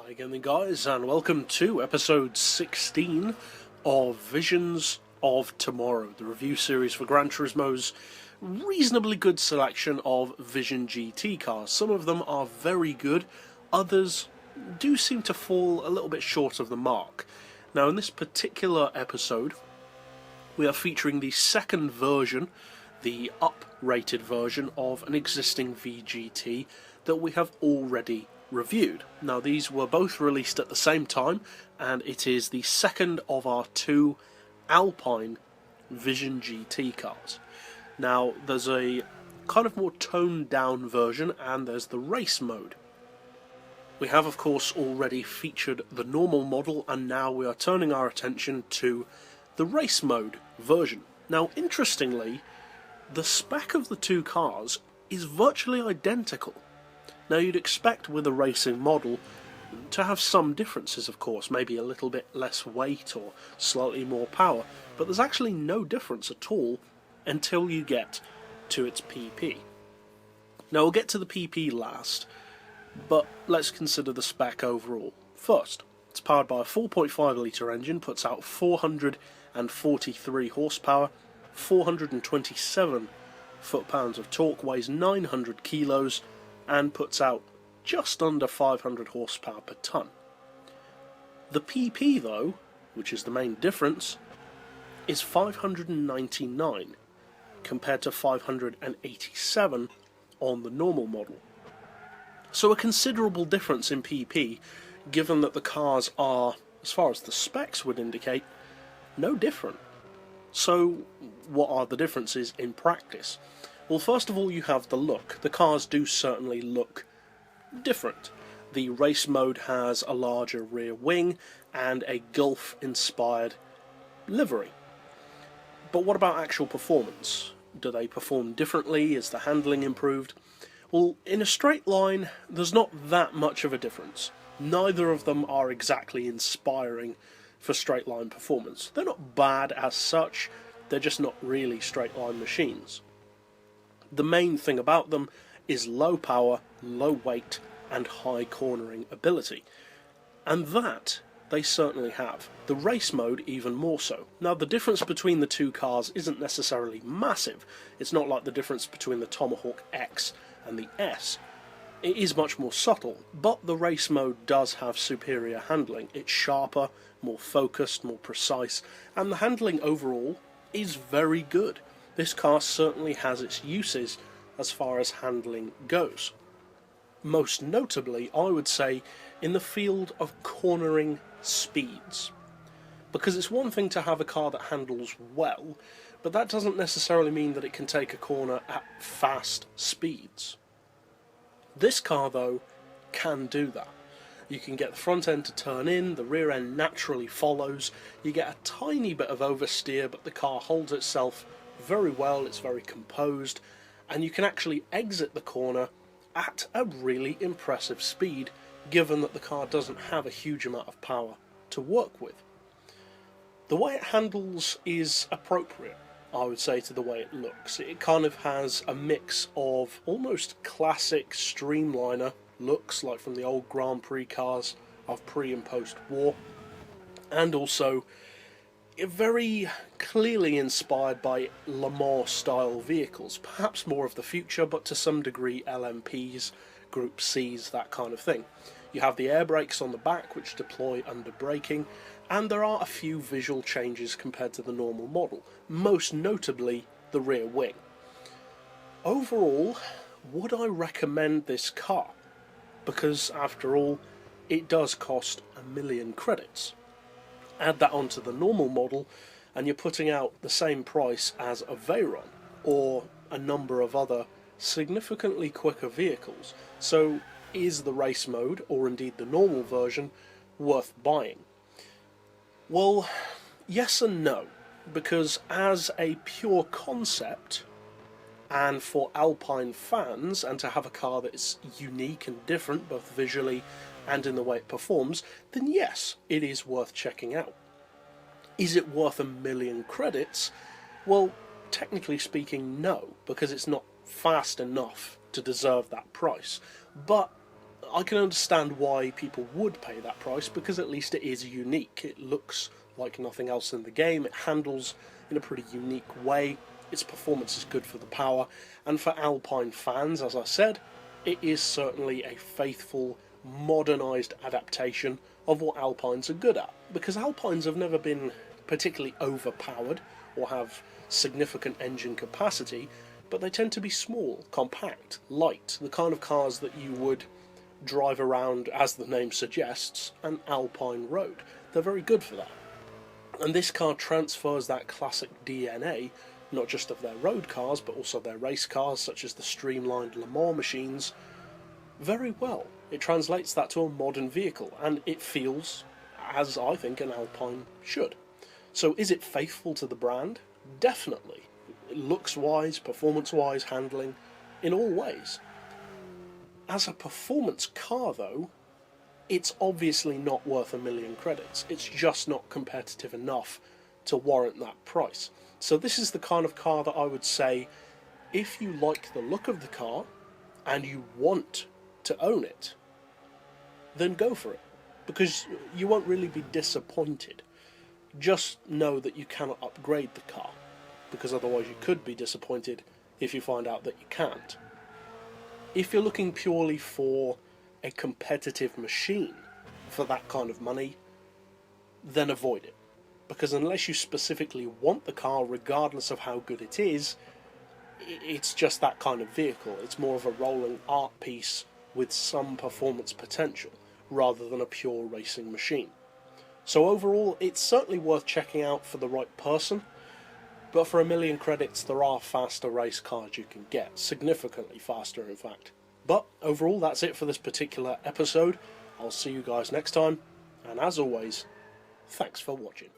Hi again guys, and welcome to episode 16 of Visions of Tomorrow, the review series for Gran Turismo's reasonably good selection of VisionGT cars. Some of them are very good, others do seem to fall a little bit short of the mark. Now in this particular episode, we are featuring the second version, the up-rated version of an existing VGT that we have already reviewed. Now these were both released at the same time, and it is the second of our two Alpine VisionGT cars. Now there's a kind of more toned down version, and there's the race mode. We have of course already featured the normal model, and now we are turning our attention to the race mode version. Now interestingly, the spec of the two cars is virtually identical. Now you'd expect with a racing model to have some differences, of course, maybe a little bit less weight or slightly more power, but there's actually no difference at all until you get to its PP. Now we'll get to the PP last, but let's consider the spec overall. First, it's powered by a 4.5 litre engine, puts out 443 horsepower, 427 foot-pounds of torque, weighs 900 kilos, and puts out just under 500 horsepower per tonne. The PP though, which is the main difference, is 599 compared to 587 on the normal model. So a considerable difference in PP, given that the cars are, as far as the specs would indicate, no different. So what are the differences in practice? Well, first of all, you have the look. The cars do certainly look different. The race mode has a larger rear wing and a Gulf-inspired livery. But what about actual performance? Do they perform differently? Is the handling improved? Well, in a straight line, there's not that much of a difference. Neither of them are exactly inspiring for straight line performance. They're not bad as such, they're just not really straight line machines. The main thing about them is low power, low weight, and high cornering ability. And that they certainly have. The race mode even more so. Now the difference between the two cars isn't necessarily massive. It's not like the difference between the Tomahawk X and the S. It is much more subtle, but the race mode does have superior handling. It's sharper, more focused, more precise, and the handling overall is very good. This car certainly has its uses as far as handling goes. Most notably, I would say, in the field of cornering speeds. Because it's one thing to have a car that handles well, but that doesn't necessarily mean that it can take a corner at fast speeds. This car, though, can do that. You can get the front end to turn in, the rear end naturally follows, you get a tiny bit of oversteer, but the car holds itself very well, it's very composed, and you can actually exit the corner at a really impressive speed, given that the car doesn't have a huge amount of power to work with. The way it handles is appropriate, I would say, to the way it looks. It kind of has a mix of almost classic streamliner looks, like from the old Grand Prix cars of pre and post-war, and also very clearly inspired by Le Mans style vehicles, perhaps more of the future, but to some degree LMPs, Group Cs, that kind of thing. You have the air brakes on the back which deploy under braking, and there are a few visual changes compared to the normal model, most notably the rear wing. Overall, would I recommend this car? Because after all, it does cost 1 million credits. Add that onto the normal model and you're putting out the same price as a Veyron or a number of other significantly quicker vehicles. So is the race mode, or indeed the normal version, worth buying? Well, yes and no, because as a pure concept, and for Alpine fans, and to have a car that is unique and different both visually and in the way it performs, then yes, it is worth checking out. Is it worth 1 million credits? Well, technically speaking, no, because it's not fast enough to deserve that price. But I can understand why people would pay that price, because at least it is unique. It looks like nothing else in the game, it handles in a pretty unique way, its performance is good for the power, and for Alpine fans, as I said, it is certainly a faithful, modernised adaptation of what Alpines are good at, because Alpines have never been particularly overpowered or have significant engine capacity, but they tend to be small, compact, light, the kind of cars that you would drive around, as the name suggests, an Alpine road. They're very good for that. And this car transfers that classic DNA, not just of their road cars, but also their race cars, such as the streamlined Le Mans machines, very well. It translates that to a modern vehicle, and it feels as I think an Alpine should. So is it faithful to the brand? Definitely. Looks-wise, performance-wise, handling, in all ways. As a performance car, though, it's obviously not worth a million credits. It's just not competitive enough to warrant that price. So this is the kind of car that I would say, if you like the look of the car, and you want to own it, then go for it, because you won't really be disappointed. Just know that you cannot upgrade the car, because otherwise you could be disappointed if you find out that you can't. If you're looking purely for a competitive machine for that kind of money, then avoid it, because unless you specifically want the car, regardless of how good it is, it's just that kind of vehicle. It's more of a rolling art piece with some performance potential, rather than a pure racing machine. So overall, it's certainly worth checking out for the right person, but for a million credits there are faster race cars you can get, significantly faster in fact. But overall, that's it for this particular episode. I'll see you guys next time, and as always, thanks for watching.